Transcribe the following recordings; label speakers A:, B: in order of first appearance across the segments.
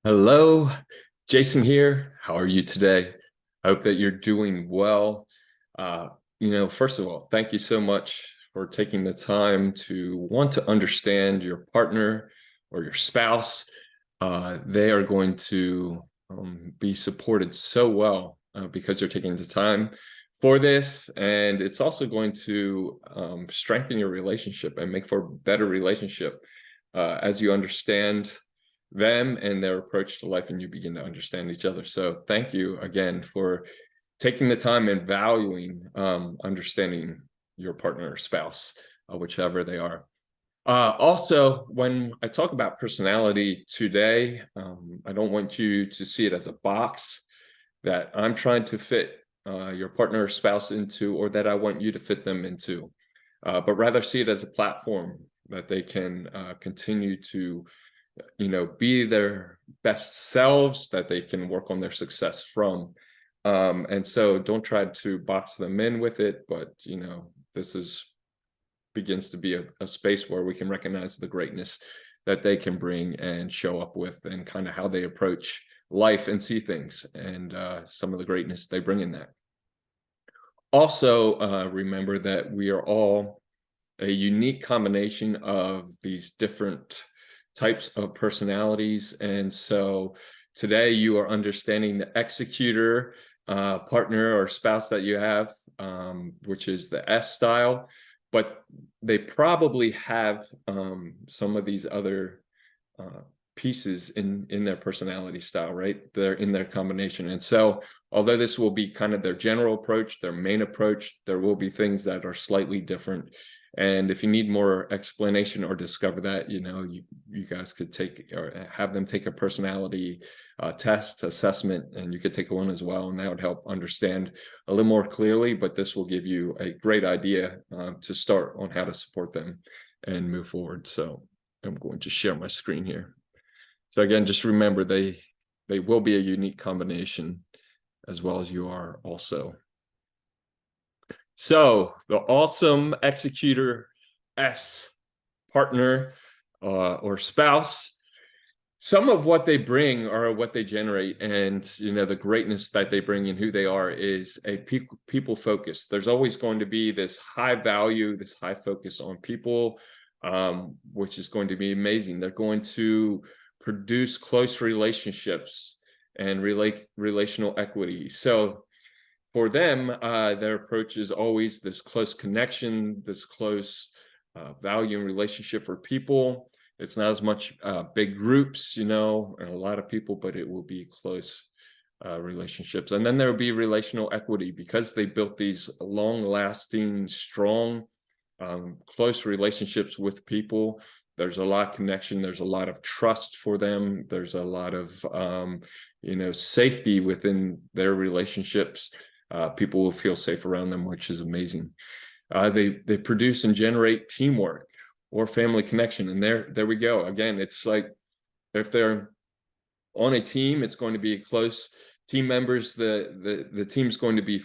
A: Hello, Jason here. How are you today? I hope that you're doing well. First of all, thank you so much for taking the time to want to understand your partner or your spouse. They are going to be supported so well because you're taking the time for this, and it's also going to strengthen your relationship and make for a better relationship as you understand them and their approach to life and you begin to understand each other. So thank you again for taking the time and valuing understanding your partner or spouse, whichever they are. Also, when I talk about personality today, I don't want you to see it as a box that I'm trying to fit your partner or spouse into, or that I want you to fit them into, but rather see it as a platform that they can continue to be their best selves, that they can work on their success from. And so don't try to box them in with it, but this is begins to be a space where we can recognize the greatness that they can bring and show up with, and kind of how they approach life and see things, and some of the greatness they bring in that. Also, remember that we are all a unique combination of these different types of personalities. And so today you are understanding the executor partner or spouse that you have, which is the S style, but they probably have some of these other pieces in their personality style, right? They're in their combination. And so although this will be kind of their general approach, their main approach, there will be things that are slightly different. And if you need more explanation or discover that, you guys could take or have them take a personality test assessment, and you could take one as well, and that would help understand a little more clearly. But this will give you a great idea to start on how to support them and move forward. So I'm going to share my screen here. So again, just remember they will be a unique combination, as well as you are also. So the awesome executor S partner or spouse, some of what they bring or what they generate, and the greatness that they bring and who they are, is a people focus. There's always going to be this high value, this high focus on people, which is going to be amazing. They're going to produce close relationships and relational equity. So for them, their approach is always this close connection, this close value and relationship for people. It's not as much big groups, and a lot of people, but it will be close relationships. And then there will be relational equity, because they built these long-lasting, strong, close relationships with people. There's a lot of connection. There's a lot of trust for them. There's a lot of, safety within their relationships. People will feel safe around them, which is amazing. They produce and generate teamwork or family connection. And there we go. Again, it's like if they're on a team, it's going to be close team members. The team's going to be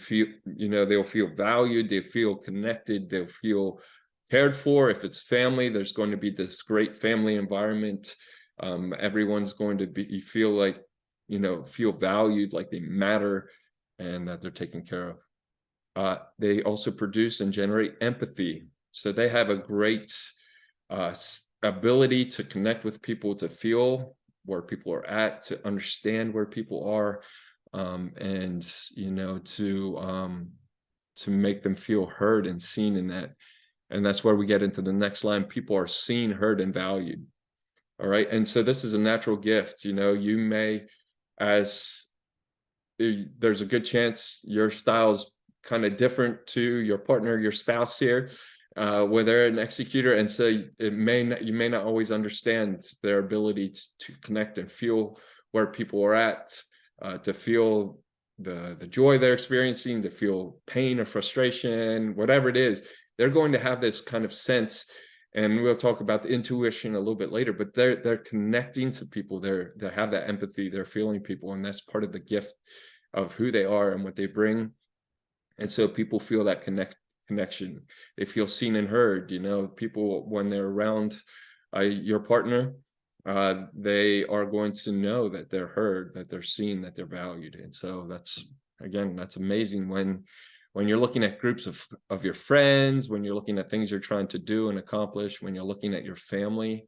A: they'll feel valued, they feel connected, they'll feel cared for. If it's family, there's going to be this great family environment. Everyone's going to feel valued, like they matter, and that they're taken care of. They also produce and generate empathy. So they have a great ability to connect with people, to feel where people are at, to understand where people are, and to make them feel heard and seen in that. And that's where we get into the next line. People are seen, heard, and valued. All right. And so this is a natural gift. You may, there's a good chance your style is kind of different to your partner, your spouse here, where they're an executor. And so you may not always understand their ability to connect and feel where people are at, to feel the joy they're experiencing, to feel pain or frustration, whatever it is. They're going to have this kind of sense, and we'll talk about the intuition a little bit later, but they're connecting to people. They have that empathy, they're feeling people, and that's part of the gift of who they are and what they bring. And so people feel that connection. They feel seen and heard. People, when they're around your partner, they are going to know that they're heard, that they're seen, that they're valued. And so that's, again, that's amazing when you're looking at groups of your friends, when you're looking at things you're trying to do and accomplish, when you're looking at your family,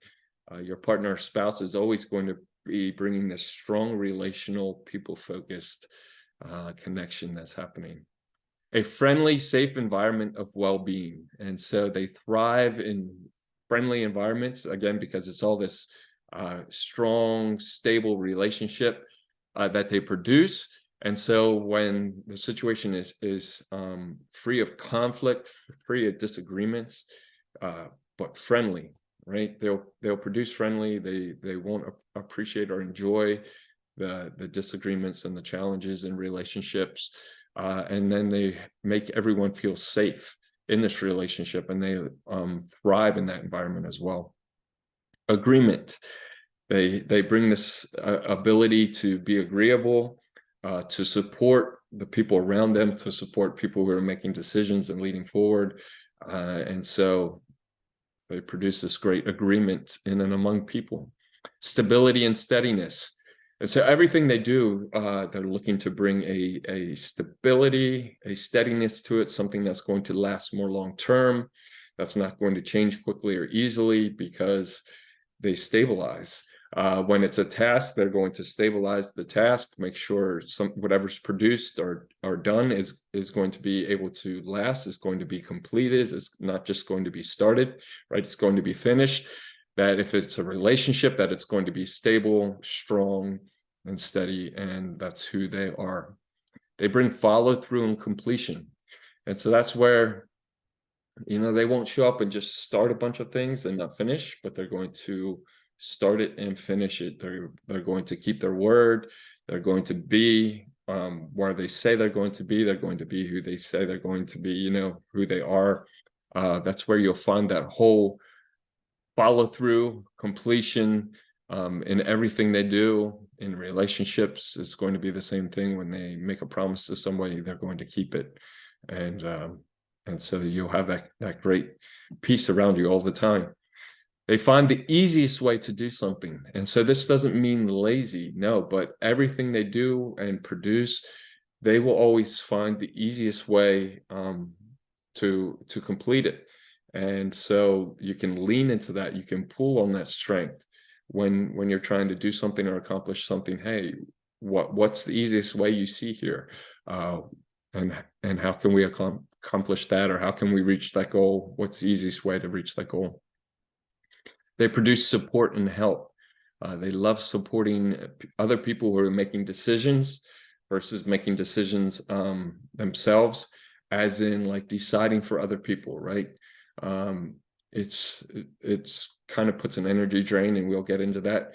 A: your partner or spouse is always going to be bringing this strong relational, people-focused connection that's happening. A friendly, safe environment of well-being. And so they thrive in friendly environments, again, because it's all this strong, stable relationship that they produce. And so when the situation is free of conflict, free of disagreements, but friendly, right? They'll produce friendly. They won't appreciate or enjoy the disagreements and the challenges in relationships. And then they make everyone feel safe in this relationship, and they thrive in that environment as well. Agreement. They bring this ability to be agreeable, to support the people around them, to support people who are making decisions and leading forward. And so they produce this great agreement in and among people. Stability and steadiness. And so everything they do, they're looking to bring a stability, a steadiness to it, something that's going to last more long-term, that's not going to change quickly or easily, because they stabilize. When it's a task, they're going to stabilize the task, make sure whatever's produced or done is going to be able to last, is going to be completed, it's not just going to be started, right? It's going to be finished. That if it's a relationship, that it's going to be stable, strong, and steady, and that's who they are. They bring follow through and completion. And so that's where, they won't show up and just start a bunch of things and not finish, but they're going to start it and finish it. They're going to keep their word. They're going to be where they say they're going to be. They're going to be who they say they're going to be, who they are. That's where you'll find that whole follow through, completion in everything they do. In relationships, it's going to be the same thing. When they make a promise to somebody, they're going to keep it. And so you'll have that great peace around you all the time. They find the easiest way to do something. And so this doesn't mean lazy, no, but everything they do and produce, they will always find the easiest way to complete it. And so you can lean into that. You can pull on that strength when you're trying to do something or accomplish something. Hey, what's the easiest way you see here? And how can we accomplish that? Or how can we reach that goal? What's the easiest way to reach that goal? They produce support and help. They love supporting other people who are making decisions versus making decisions themselves, as in like deciding for other people, right? It's kind of puts an energy drain, and we'll get into that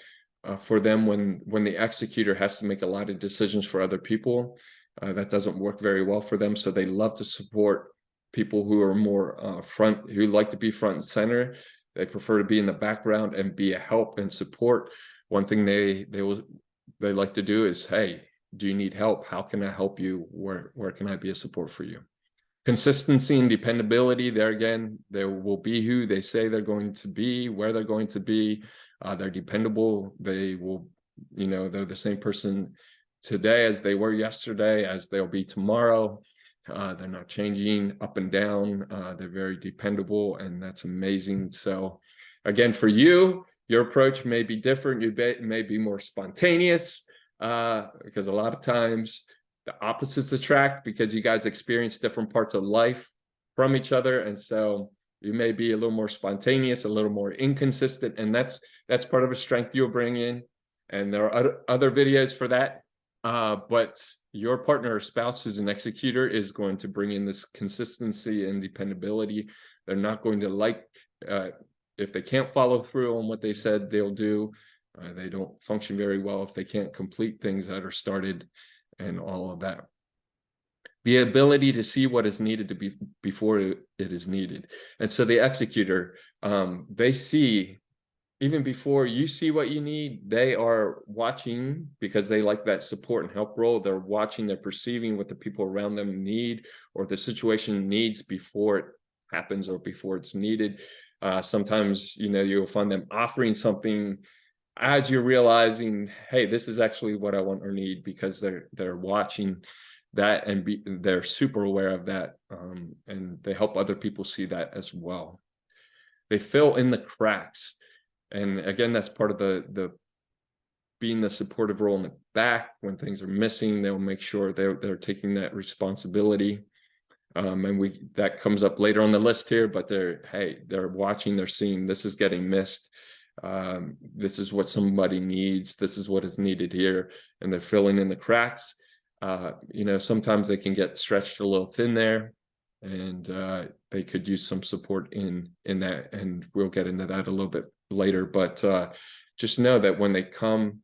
A: for them when the executor has to make a lot of decisions for other people. That doesn't work very well for them. So they love to support people who are more who like to be front and center. They prefer to be in the background and be a help and support. One thing they like to do is, hey, do you need help? How can I help you? Where can I be a support for you? Consistency and dependability. There again, they will be who they say they're going to be, where they're going to be. They're dependable. They will, they're the same person today as they were yesterday, as they'll be tomorrow. They're not changing up and down. They're very dependable, and that's amazing. So again, for you, your approach may be different. You may be more spontaneous, because a lot of times the opposites attract, because you guys experience different parts of life from each other. And so you may be a little more spontaneous, a little more inconsistent, and that's part of a strength you'll bring in. And there are other videos for that. But your partner or spouse who's an executor is going to bring in this consistency and dependability. They're not going to like, if they can't follow through on what they said they'll do. They don't function very well if they can't complete things that are started, and all of that. The ability to see what is needed to be before it is needed. And so the executor, they see, even before you see what you need, they are watching, because they like that support and help role. They're watching, they're perceiving what the people around them need, or the situation needs, before it happens or before it's needed. Sometimes, you'll find them offering something as you're realizing, hey, this is actually what I want or need, because they're watching that and they're super aware of that, and they help other people see that as well. They fill in the cracks, and again, that's part of the being the supportive role in the back. When things are missing, they'll make sure they're taking that responsibility. And that comes up later on the list here, but they're watching, they're seeing this is getting missed. This is what somebody needs. This is what is needed here, and they're filling in the cracks. Sometimes they can get stretched a little thin there, and they could use some support in that, and we'll get into that a little bit later. But just know that when they come,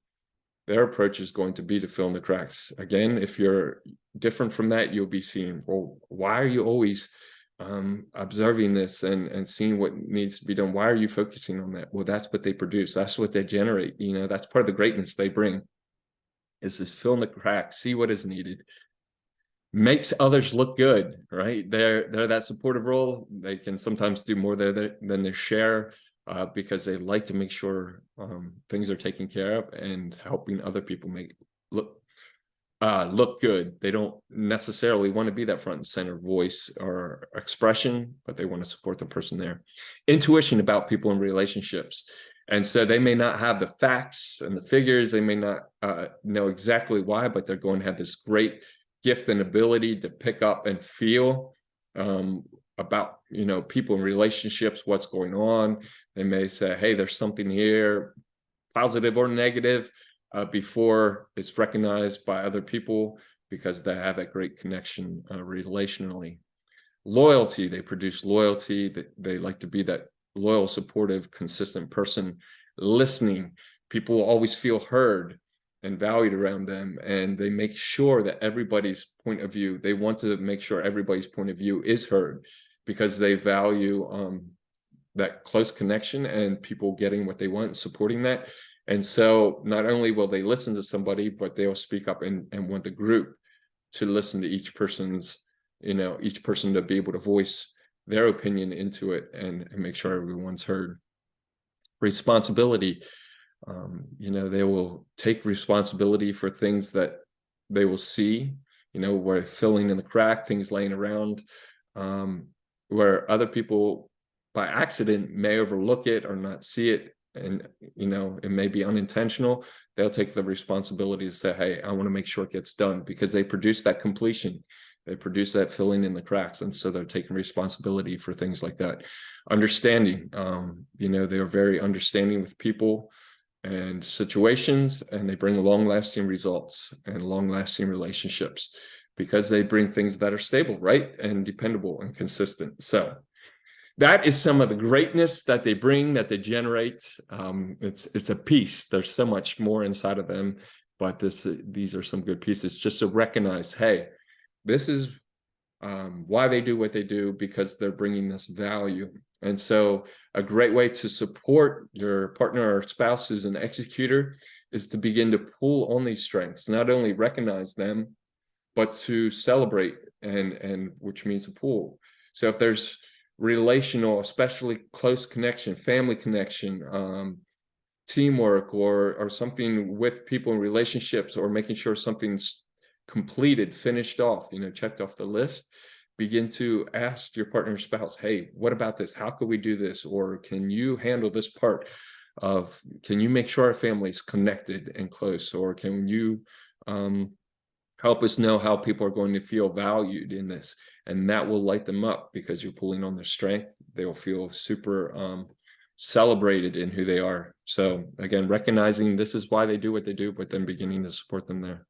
A: their approach is going to be to fill in the cracks. Again, if you're different from that, you'll be seeing, well, why are you always observing this and seeing what needs to be done? Why are you focusing on that? Well, that's what they produce. That's what they generate. That's part of the greatness they bring, is this fill in the cracks, see what is needed, makes others look good, right? They're that supportive role. They can sometimes do more there than their share, because they like to make sure things are taken care of, and helping other people look good. They don't necessarily want to be that front and center voice or expression, but they want to support the person there. Intuition about people and relationships. And so they may not have the facts and the figures, they may not know exactly why, but they're going to have this great gift and ability to pick up and feel about people in relationships, what's going on. They may say, hey, there's something here, positive or negative, before it's recognized by other people, because they have that great connection relationally. Loyalty, they produce loyalty. They like to be that loyal, supportive, consistent person. Listening, people will always feel heard and valued around them, and they make sure that everybody's point of view, they want to make sure everybody's point of view is heard, because they value that close connection and people getting what they want and supporting that. And so not only will they listen to somebody, but they'll speak up and want the group to listen to each person to be able to voice their opinion into it, and make sure everyone's heard. Responsibility. They will take responsibility for things that they will see, where filling in the crack, things laying around, where other people by accident may overlook it or not see it, and it may be unintentional. They'll take the responsibility to say, hey, I want to make sure it gets done, because they produce that completion, they produce that filling in the cracks, and so they're taking responsibility for things like that. Understanding, they're very understanding with people and situations, and they bring long-lasting results and long-lasting relationships, because they bring things that are stable, right, and dependable and consistent. So that is some of the greatness that they bring, that they generate. It's a piece. There's so much more inside of them, but these are some good pieces, just to recognize, hey, this is why they do what they do, because they're bringing this value. And so a great way to support your partner or spouse who's an executor is to begin to pull on these strengths, not only recognize them, but to celebrate, and which means to pull. So if there's relational, especially close connection, family connection, teamwork, or something with people in relationships, or making sure something's completed, finished off, checked off the list, begin to ask your partner or spouse, hey, what about this? How could we do this? Or can you handle this part can you make sure our family is connected and close? Or can you help us know how people are going to feel valued in this? And that will light them up, because you're pulling on their strength. They will feel super celebrated in who they are. So again, recognizing this is why they do what they do, but then beginning to support them there.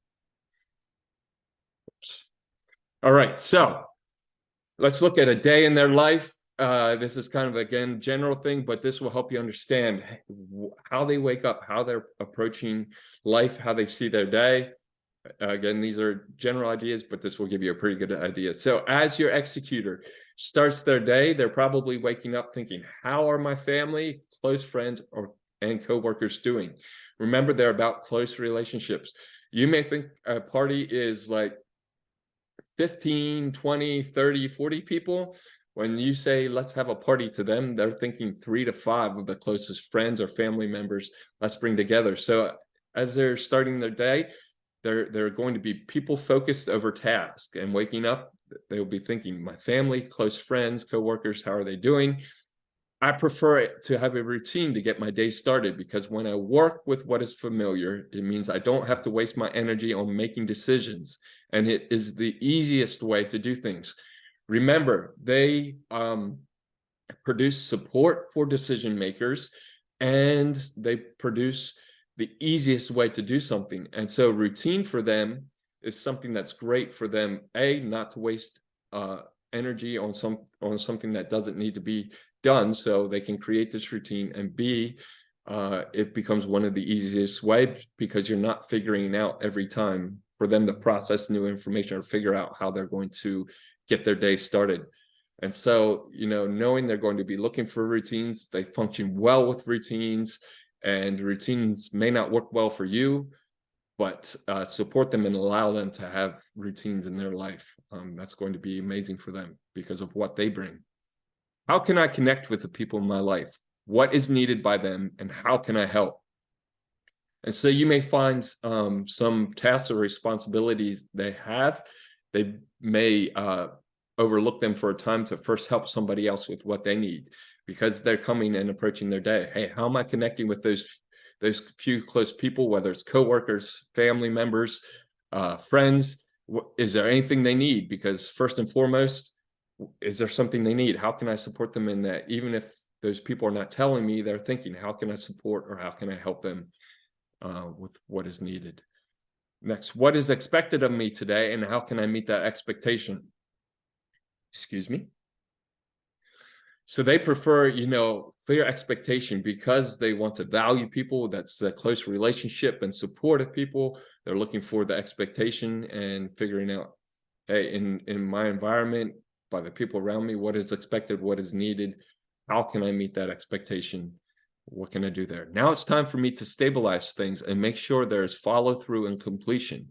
A: Oops. All right, so let's look at a day in their life. This is kind of, again, general thing, but this will help you understand how they wake up, how they're approaching life, how they see their day. Again, these are general ideas, but this will give you a pretty good idea. So as your executor starts their day, they're probably waking up thinking, how are my family, close friends, and coworkers doing? Remember, they're about close relationships. You may think a party is like 15, 20, 30, 40 people. when you say let's have a party to them, they're thinking 3 to 5 of the closest friends or family members let's bring together. So as they're starting their day, they're going to be people focused over task, and waking up they'll be thinking my family, close friends, coworkers, how are they doing? I prefer it to have a routine to get my day started, because when I work with what is familiar, it means I don't have to waste my energy on making decisions, and it is the easiest way to do things. Remember, they produce support for decision makers, and they produce the easiest way to do something. And so routine for them is something that's great for them, A, not to waste energy on something that doesn't need to be done, so they can create this routine, and B, it becomes one of the easiest ways, because you're not figuring out every time for them to process new information or figure out how they're going to get their day started. And so, knowing they're going to be looking for routines, they function well with routines, and routines may not work well for you, but support them and allow them to have routines in their life. That's going to be amazing for them because of what they bring. How can I connect with the people in my life? What is needed by them, and how can I help? And so you may find some tasks or responsibilities they have. They may overlook them for a time to first help somebody else with what they need, because they're coming and approaching their day. Hey, how am I connecting with those few close people, whether it's coworkers, family members, friends? Is there anything they need? Because first and foremost, is there something they need? How can I support them in that? Even if those people are not telling me, they're thinking, how can I support, or how can I help them with what is needed? Next, what is expected of me today, and how can I meet that expectation? Excuse me. So they prefer, clear expectation, because they want to value people. That's the close relationship and support of people. They're looking for the expectation and figuring out, hey, in my environment, by the people around me, what is expected, what is needed, how can I meet that expectation? What can I do there? Now it's time for me to stabilize things and make sure there's follow through and completion.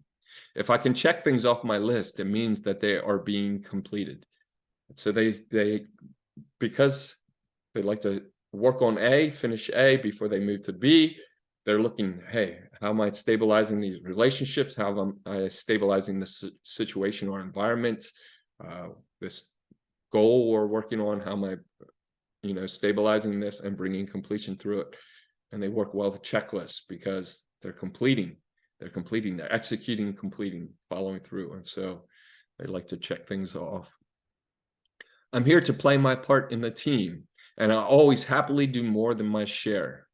A: If I can check things off my list, it means that they are being completed. So they because they like to work on A, finish A before they move to B, they're looking, hey, how am I stabilizing these relationships? How am I stabilizing this situation or environment? This goal we're working on, how am I, stabilizing this and bringing completion through it? And they work well with checklists, because they're executing, completing, following through. And so they like to check things off. I'm here to play my part in the team, and I always happily do more than my share.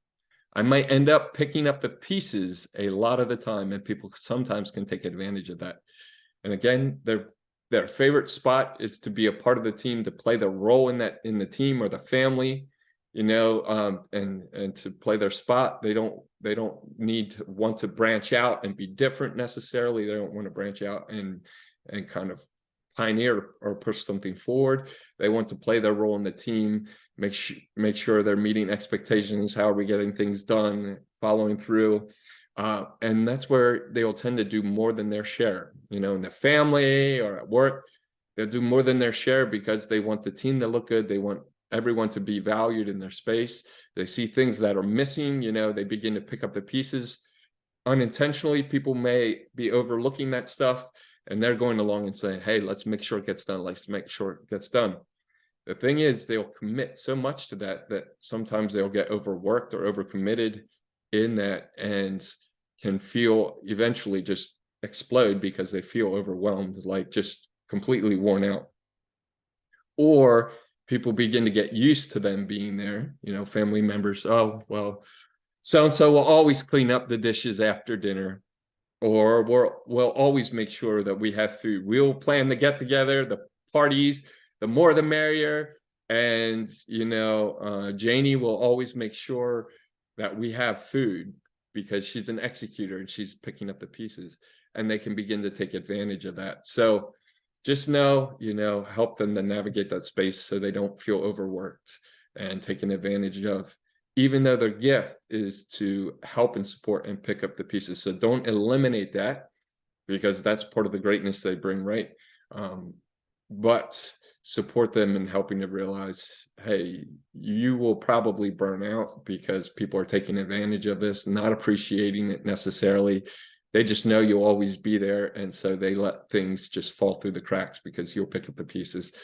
A: I might end up picking up the pieces a lot of the time, and people sometimes can take advantage of that. And again, their favorite spot is to be a part of the team, to play the role in the team or the family, and to play their spot. They don't want to branch out and be different necessarily. They don't want to branch out and kind of pioneer or push something forward. They want to play their role in the team, make sure they're meeting expectations. How are we getting things done, following through? And that's where they'll tend to do more than their share, in the family or at work. They'll do more than their share because they want the team to look good. They want everyone to be valued in their space. They see things that are missing, they begin to pick up the pieces. Unintentionally, people may be overlooking that stuff, and they're going along and saying, hey, let's make sure it gets done. Let's make sure it gets done. The thing is, they'll commit so much to that sometimes they'll get overworked or overcommitted in that, and can feel eventually just explode because they feel overwhelmed, like just completely worn out. Or people begin to get used to them being there, family members. Oh, well, so-and-so will always clean up the dishes after dinner. Or we'll always make sure that we have food. We'll plan the get together, the parties, the more the merrier. And, Janie will always make sure that we have food, because she's an executor and she's picking up the pieces, and they can begin to take advantage of that. So just know, help them to navigate that space so they don't feel overworked and taken advantage of, even though their gift is to help and support and pick up the pieces. So don't eliminate that, because that's part of the greatness they bring, right? But support them in helping to realize, hey, you will probably burn out because people are taking advantage of this, not appreciating it necessarily. They just know you'll always be there, and so they let things just fall through the cracks because you'll pick up the pieces.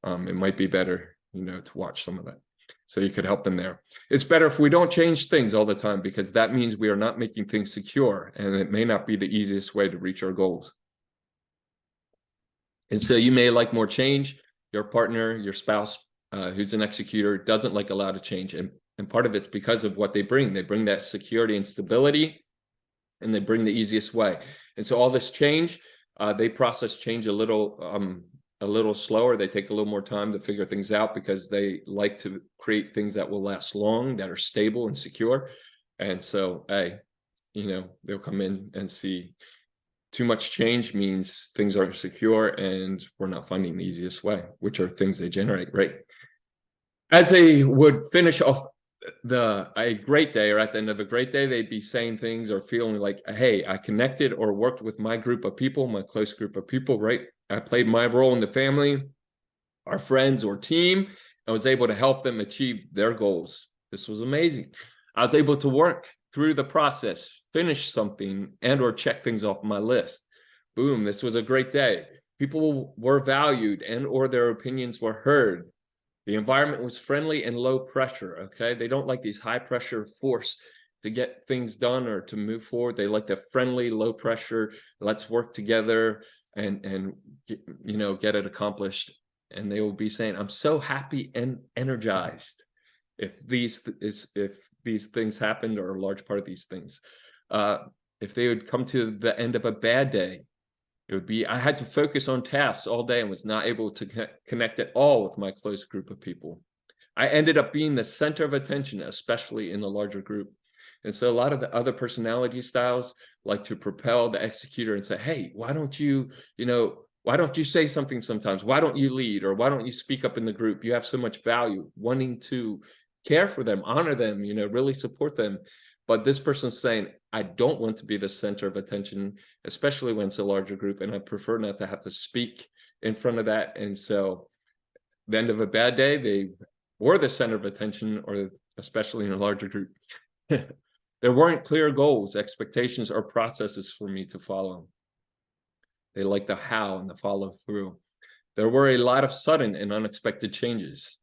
A: It might be better, to watch some of that. So you could help them there. It's better if we don't change things all the time, because that means we are not making things secure, and it may not be the easiest way to reach our goals. And so you may like more change. Your partner, your spouse, who's an executor, doesn't like a lot of change. And part of it's because of what they bring. They bring that security and stability, and they bring the easiest way. And so all this change, they process change a little slower. They take a little more time to figure things out because they like to create things that will last long, that are stable and secure. And so, hey, they'll come in and see too much change means things aren't secure and we're not finding the easiest way, which are things they generate, right? As they would finish off a great day, or at the end of a great day, they'd be saying things or feeling like, hey, I connected or worked with my group of people, my close group of people, right? I played my role in the family, our friends or team. I was able to help them achieve their goals. This was amazing. I was able to work through the process, finish something, and or check things off my list. Boom, this was a great day. People were valued and or their opinions were heard. The environment was friendly and low pressure, okay? They don't like these high pressure force to get things done or to move forward. They like the friendly, low pressure, let's work together and get it accomplished. And they will be saying, I'm so happy and energized if these things happened, or a large part of these things. If they would come to the end of a bad day, it would be, I had to focus on tasks all day and was not able to connect at all with my close group of people. I ended up being the center of attention, especially in the larger group. And so a lot of the other personality styles like to propel the executor and say, hey, why don't you say something sometimes? Why don't you lead? Or why don't you speak up in the group? You have so much value, wanting to care for them, honor them, really support them. But this person's saying, I don't want to be the center of attention, especially when it's a larger group, and I prefer not to have to speak in front of that. And so the end of a bad day, they were the center of attention, or especially in a larger group. There weren't clear goals, expectations, or processes for me to follow. They like the how and the follow through. There were a lot of sudden and unexpected changes.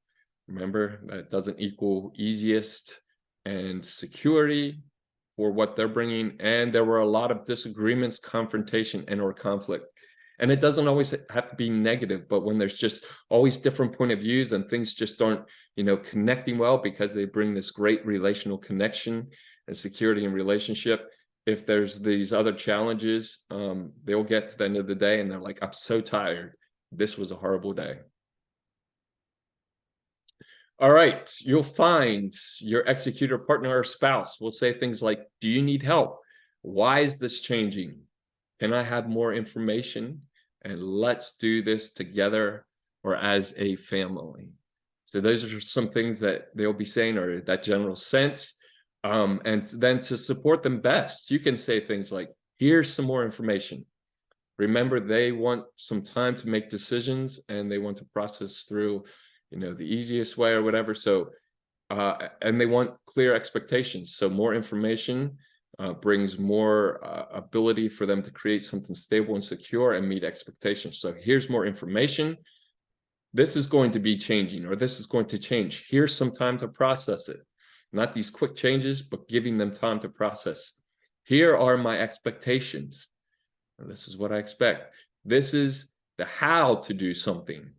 A: Remember, that doesn't equal easiest and security for what they're bringing. And there were a lot of disagreements, confrontation, and or conflict. And it doesn't always have to be negative, but when there's just always different point of views and things just aren't, connecting well, because they bring this great relational connection and security and relationship. If there's these other challenges, they'll get to the end of the day and they're like, I'm so tired. This was a horrible day. All right, you'll find your executor partner or spouse will say things like, do you need help? Why is this changing? Can I have more information? And let's do this together or as a family. So those are some things that they'll be saying, or that general sense. And then to support them best, you can say things like, here's some more information. Remember, they want some time to make decisions and they want to process through, the easiest way or whatever. So, and they want clear expectations. So more information brings more ability for them to create something stable and secure and meet expectations. So here's more information. This is going to be changing, or this is going to change. Here's some time to process it. Not these quick changes, but giving them time to process. Here are my expectations. This is what I expect. This is the how to do something.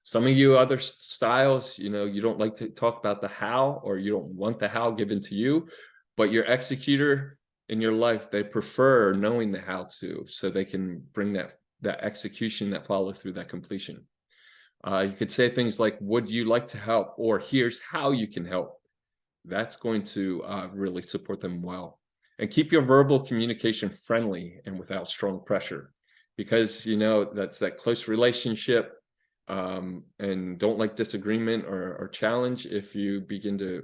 A: Some of you other styles, you don't like to talk about the how, or you don't want the how given to you, but your executor in your life, they prefer knowing the how to, so they can bring that execution, that follow through, that completion. You could say things like, would you like to help? Or here's how you can help. That's going to really support them well. And keep your verbal communication friendly and without strong pressure, because, that's that close relationship. And don't like disagreement or challenge. If you begin to,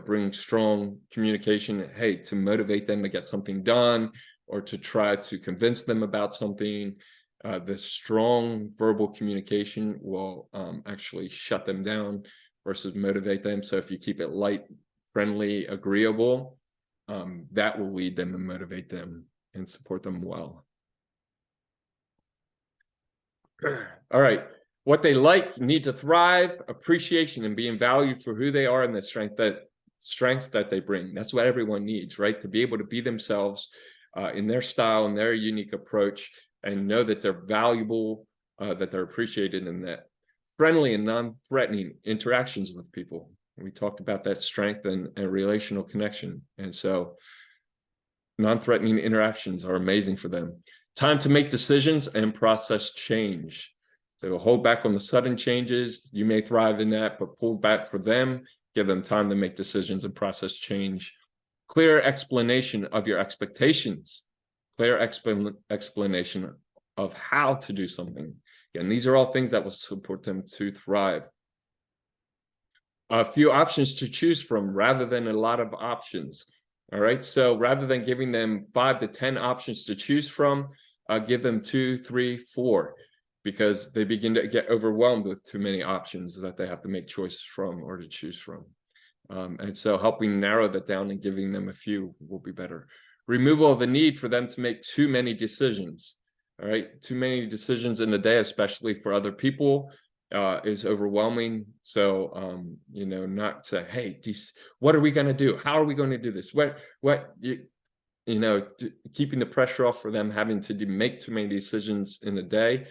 A: bring strong communication, hey, to motivate them to get something done, or to try to convince them about something, The strong verbal communication will actually shut them down versus motivate them. So if you keep it light, friendly, agreeable, that will lead them and motivate them and support them well. All right. What they like, need to thrive, appreciation, and being valued for who they are and the strengths that they bring. That's what everyone needs, right? To be able to be themselves in their style and their unique approach, and know that they're valuable, that they're appreciated, and that friendly and non-threatening interactions with people. We talked about that strength and relational connection. And so non-threatening interactions are amazing for them. Time to make decisions and process change. So hold back on the sudden changes. You may thrive in that, but pull back for them. Give them time to make decisions and process change. Clear explanation of your expectations. Clear explanation of how to do something. Again, these are all things that will support them to thrive. A few options to choose from rather than a lot of options. All right, so rather than giving them 5 to 10 options to choose from, give them 2, 3, 4, because they begin to get overwhelmed with too many options that they have to make choices from or to choose from. And so helping narrow that down and giving them a few will be better. Removal of the need for them to make too many decisions. All right, too many decisions in a day, especially for other people, is overwhelming. So, you know, not to, hey, what are we going to do? How are we going to do this? Keeping the pressure off for them having to make too many decisions in a day,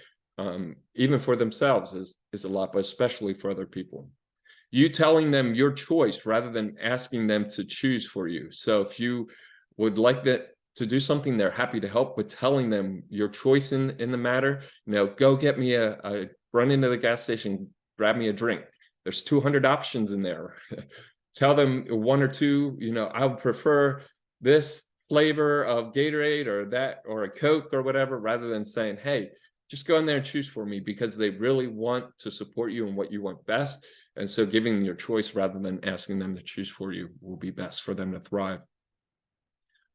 A: even for themselves is a lot, but especially for other people. You telling them your choice rather than asking them to choose for you. So if you would like that to do something, they're happy to help, but telling them your choice in the matter, go get me run into the gas station, grab me a drink. There's 200 options in there. Tell them 1 or 2, I would prefer this flavor of Gatorade or that, or a Coke or whatever, rather than saying, hey, just go in there and choose for me, because they really want to support you and what you want best. And so giving them your choice rather than asking them to choose for you will be best for them to thrive.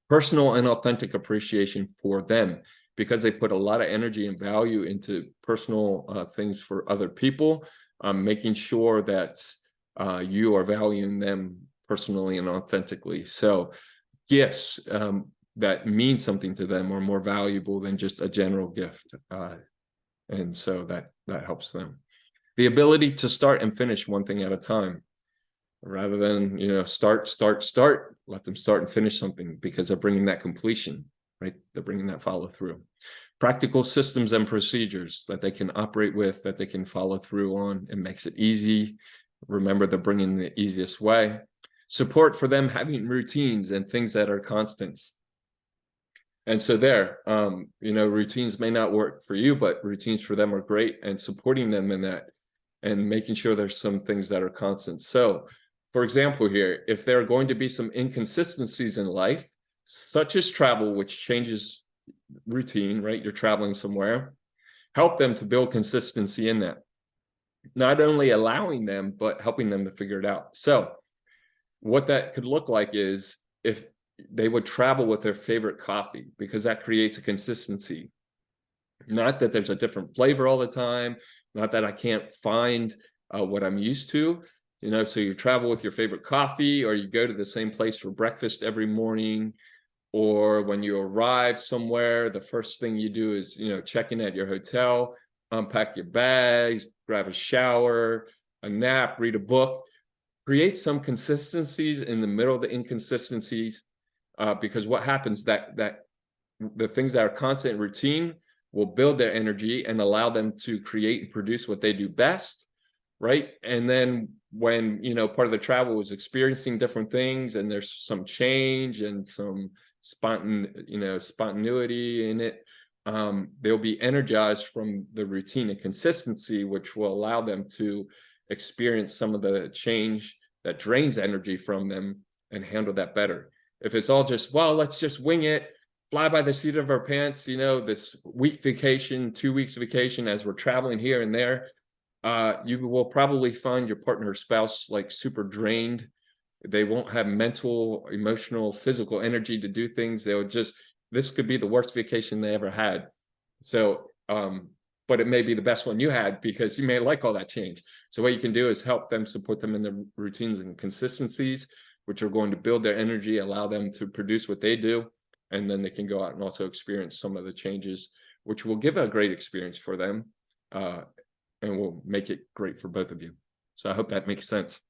A: Personal and authentic appreciation for them, because they put a lot of energy and value into personal things for other people, making sure that you are valuing them personally and authentically. So gifts that mean something to them are more valuable than just a general gift. And so that helps them. The ability to start and finish one thing at a time, rather than, start, let them start and finish something, because they're bringing that completion, right? They're bringing that follow through. Practical systems and procedures that they can operate with, that they can follow through on. It makes it easy. Remember, they're bringing the easiest way. Support for them having routines and things that are constants. And so routines may not work for you, but routines for them are great, and supporting them in that and making sure there's some things that are constant. So, for example, here, if there are going to be some inconsistencies in life, such as travel, which changes routine, right? You're traveling somewhere, help them to build consistency in that. Not only allowing them, but helping them to figure it out. So what that could look like is if they would travel with their favorite coffee, because that creates a consistency. Not that there's a different flavor all the time, not that I can't find what I'm used to, so you travel with your favorite coffee, or you go to the same place for breakfast every morning, or when you arrive somewhere, the first thing you do is, check in at your hotel, unpack your bags, grab a shower, a nap, read a book. Create some consistencies in the middle of the inconsistencies, because what happens that the things that are constant routine will build their energy and allow them to create and produce what they do best, right? And then when, part of the travel is experiencing different things, and there's some change and some spontaneity in it, they'll be energized from the routine and consistency, which will allow them to experience some of the change that drains energy from them and handle that better. If it's all just, well, let's just wing it, fly by the seat of our pants, this week vacation, 2 weeks vacation, as we're traveling here and there, you will probably find your partner or spouse like super drained. They won't have mental, emotional, physical energy to do things. This could be the worst vacation they ever had. So but it may be the best one you had because you may like all that change. So what you can do is help them, support them in the routines and consistencies, which are going to build their energy, allow them to produce what they do, and then they can go out and also experience some of the changes, which will give a great experience for them, and will make it great for both of you. So I hope that makes sense.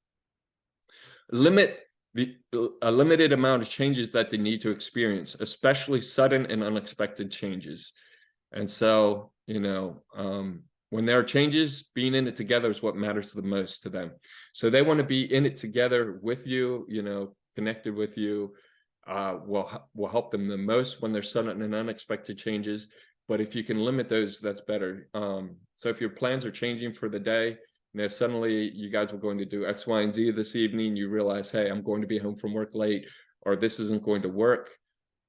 A: Limit a limited amount of changes that they need to experience, especially sudden and unexpected changes. And so, when there are changes, being in it together is what matters the most to them. So they want to be in it together with you, connected with you, will help them the most when there's sudden and unexpected changes. But if you can limit those, that's better. So if your plans are changing for the day, suddenly you guys were going to do X, Y, and Z this evening, you realize, hey, I'm going to be home from work late, or this isn't going to work.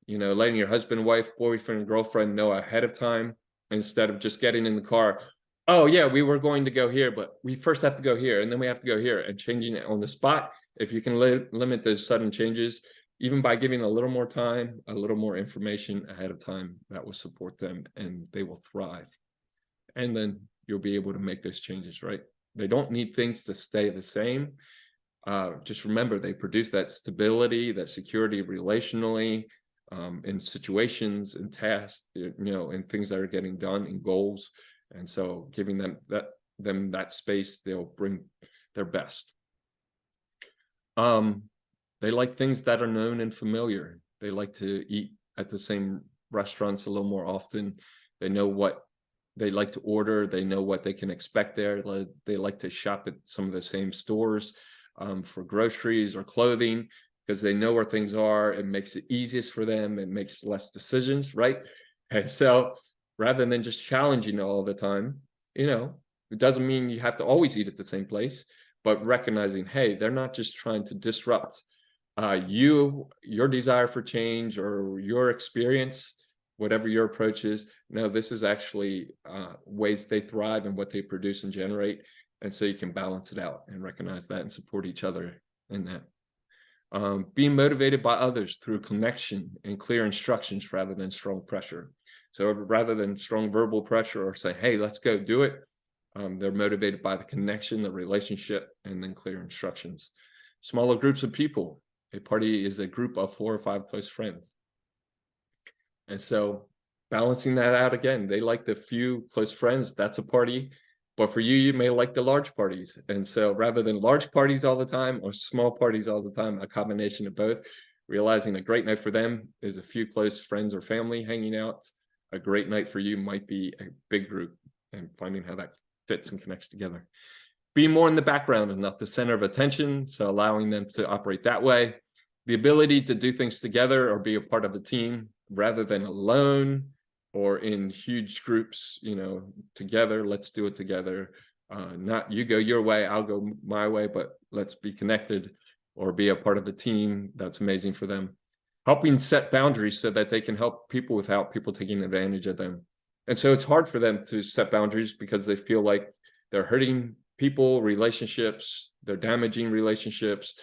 A: Letting your husband, wife, boyfriend, girlfriend know ahead of time, instead of just getting in the car. Oh yeah, we were going to go here, but we first have to go here, and then we have to go here, and changing it on the spot. If you can limit those sudden changes, even by giving a little more time, a little more information ahead of time, that will support them and they will thrive. And then you'll be able to make those changes, right? They don't need things to stay the same. Just remember, they produce that stability, that security relationally, in situations and tasks, and things that are getting done, and goals. And so giving them that space, they'll bring their best. They like things that are known and familiar. They like to eat at the same restaurants a little more often. They know what they like to order. They know what they can expect there. They like to shop at some of the same stores for groceries or clothing, because they know where things are. It makes it easiest for them. It makes less decisions, right? And so rather than just challenging all the time, it doesn't mean you have to always eat at the same place, but recognizing, hey, they're not just trying to disrupt your desire for change or your experience, whatever your approach is. No, this is actually ways they thrive and what they produce and generate. And so you can balance it out and recognize that and support each other in that. Being motivated by others through connection and clear instructions rather than strong pressure. So rather than strong verbal pressure or say, hey, let's go do it, they're motivated by the connection, the relationship, and then clear instructions. Smaller groups of people. A party is a group of 4 or 5 close friends. And so balancing that out again, they like the few close friends, that's a party. But for you, you may like the large parties. And so rather than large parties all the time or small parties all the time, a combination of both, realizing a great night for them is a few close friends or family hanging out. A great night for you might be a big group, and finding how that fits and connects together. Being more in the background and not the center of attention, so allowing them to operate that way. The ability to do things together or be a part of a team rather than alone or in huge groups, together. Let's do it together. Not you go your way, I'll go my way, but let's be connected or be a part of a team. That's amazing for them. Helping set boundaries so that they can help people without people taking advantage of them. And so it's hard for them to set boundaries because they feel like they're hurting people, relationships, they're damaging relationships,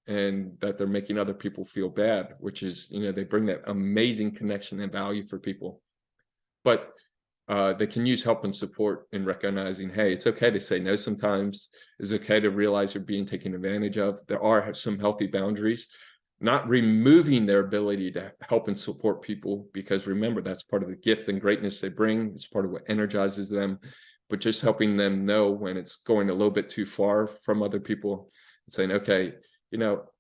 A: and that they're making other people feel bad, which is, they bring that amazing connection and value for people. But they can use help and support in recognizing, hey, it's okay to say no sometimes. It's okay to realize you're being taken advantage of. There are some healthy boundaries, not removing their ability to help and support people, because remember, that's part of the gift and greatness they bring. It's part of what energizes them, but just helping them know when it's going a little bit too far from other people and saying, okay,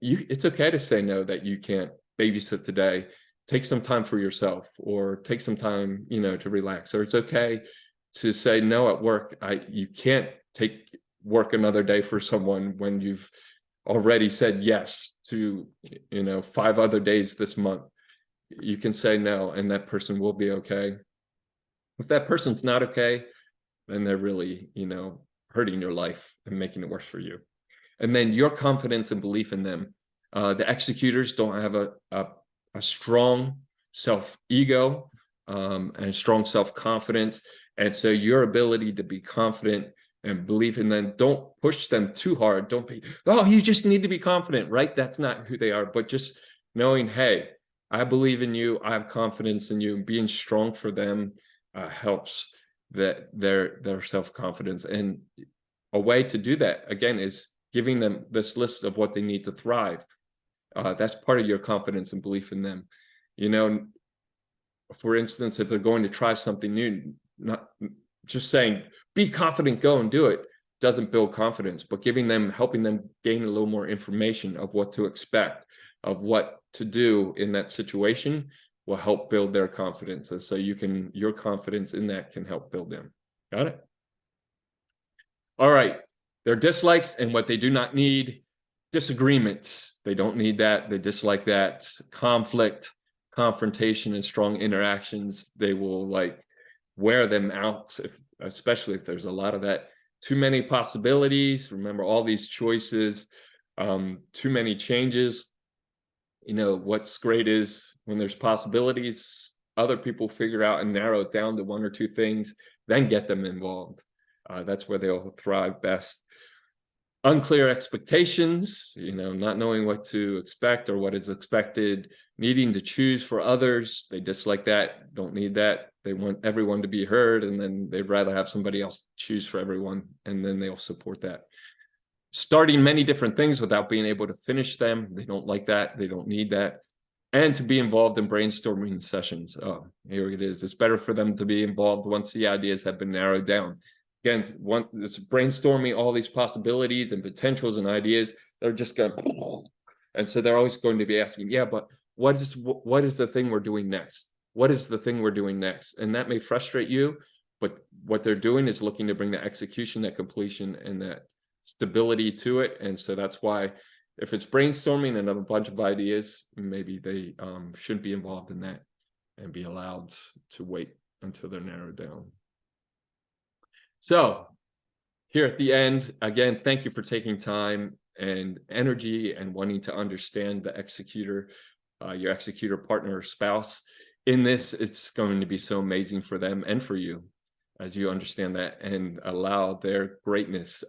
A: it's okay to say no, that you can't babysit today. Take some time for yourself, or take some time, to relax. Or it's okay to say no at work. You can't take work another day for someone when you've already said yes to, 5 other days this month. You can say no, and that person will be okay. If that person's not okay, then they're really, hurting your life and making it worse for you. And then your confidence and belief in them. The executors don't have a strong self-ego and strong self-confidence. And so your ability to be confident and believe in them, don't push them too hard. Don't be, oh, you just need to be confident, right? That's not who they are. But just knowing, hey, I believe in you. I have confidence in you. Being strong for them helps that their self-confidence. And a way to do that again is giving them this list of what they need to thrive. That's part of your confidence and belief in them. You know, for instance, if they're going to try something new, not just saying be confident, go and do it, doesn't build confidence, but helping them gain a little more information of what to expect, of what to do in that situation, will help build their confidence. And so your confidence in that can help build them. Got it? All right. Their dislikes and what they do not need: disagreements. They don't need that. They dislike that. Conflict, confrontation, and strong interactions. They will like wear them out, especially if there's a lot of that. Too many possibilities. Remember all these choices, too many changes. You know, what's great is when there's possibilities, other people figure out and narrow it down to one or two things, then get them involved. That's where they'll thrive best. Unclear expectations, you know, not knowing what to expect or what is expected, needing to choose for others. They dislike that, don't need that. They want everyone to be heard, and then they'd rather have somebody else choose for everyone, and then they'll support that. Starting many different things without being able to finish them. They don't like that. They don't need that. And to be involved in brainstorming sessions. Oh, here it is. It's better for them to be involved once the ideas have been narrowed down. Again, it's brainstorming all these possibilities and potentials and ideas. They're just going to, and so they're always going to be asking, yeah, but what is the thing we're doing next? What is the thing we're doing next? And that may frustrate you, but what they're doing is looking to bring the execution, that completion, and that stability to it. And so that's why if it's brainstorming and a bunch of ideas, maybe they shouldn't be involved in that and be allowed to wait until they're narrowed down. So here at the end, again, thank you for taking time and energy and wanting to understand the executor, your executor partner or spouse. In this, it's going to be so amazing for them and for you as you understand that and allow their greatness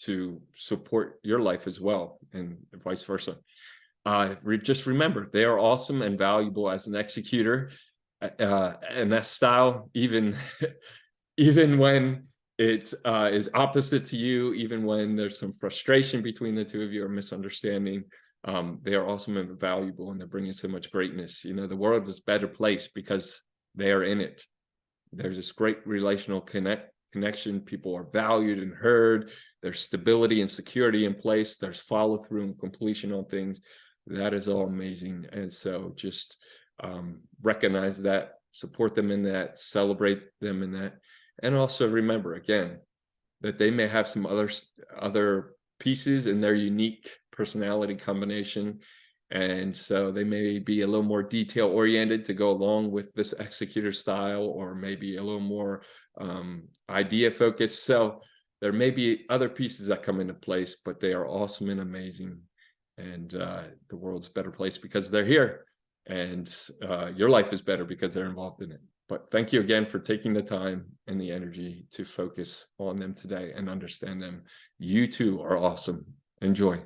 A: to support your life as well, and vice versa. Just remember, they are awesome and valuable as an executor, and that style, even when it is opposite to you, even when there's some frustration between the two of you or misunderstanding, they are awesome and valuable, and they're bringing so much greatness. You know, the world is a better place because they are in it. There's this great relational connection. People are valued and heard. There's stability and security in place. There's follow through and completion on things. That is all amazing. And so just recognize that, support them in that, celebrate them in that. And also remember, again, that they may have some other pieces in their unique personality combination. And so they may be a little more detail oriented to go along with this executor style, or maybe a little more idea focused. So there may be other pieces that come into place, but they are awesome and amazing. And the world's a better place because they're here, and your life is better because they're involved in it. But thank you again for taking the time and the energy to focus on them today and understand them. You too are awesome. Enjoy.